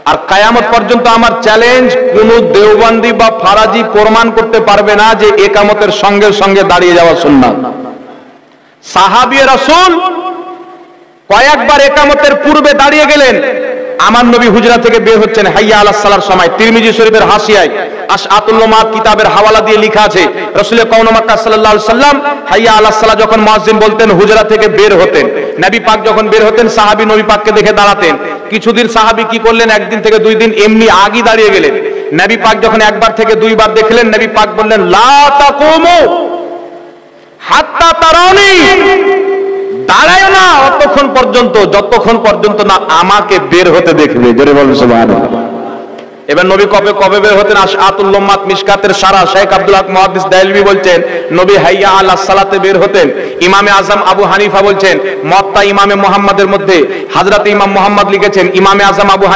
আর কিয়ামত পর্যন্ত আমার চ্যালেঞ্জ, কোন দেওবন্দি বা ফারাজি প্রমাণ করতে পারবে না যে ইকামতের সঙ্গে সঙ্গে দাঁড়িয়ে যাওয়া সুন্নাত। সাহাবী রাসূল কয়েকবার ইকামতের পূর্বে দাঁড়িয়ে গেলেন। আমার নবী হুজরা থেকে বের হচ্ছেন হাইয়া আলাস সালার সময়, তিরমিজি শরীফের হাসিয়ায় আশআতুল লুমাত কিতাবের হাওয়ালা দিয়ে লেখা আছে, রাসূল কাউন মক্কা সাল্লাল্লাহু আলাইহি সাল্লাম হাইয়া আলাস সালাহ যখন মুয়াজ্জিন বলতেন হুজরা থেকে বের হতেন। নবী পাক যখন বের হতেন সাহাবী নবী পাককে দেখে দাঁড়াতেন। কিছুদিন সাহাবী কি করলেন, একদিন থেকে দুই দিন এমনি আগি দাঁড়িয়ে গেলেন। নবী পাক যখন একবার থেকে দুইবার দেখলেন, নবী পাক বললেন লা তাকুমু হাত্তা তারানি, দাঁড়ায় না অতক্ষণ পর্যন্ত যতক্ষণ পর্যন্ত না আমাকে বের হতে দেখবে। জোরে বলুন সুবহানাল্লাহ। এবার নবী কবে বের হতেন? আশআতুল লুমাত মিশকাতের সারা শেখ আব্দুল হক মুহাদ্দিস দেলভি বলছেন নবী হাইয়া আলাস সালাতে বের হতেন। ইমামে আজম আবু হানিফা বলছেন, মুওয়াত্তা ইমামে মুহাম্মাদের মধ্যে হযরত ইমাম মুহাম্মদ লিখেছেন, ইমামে আজম আবু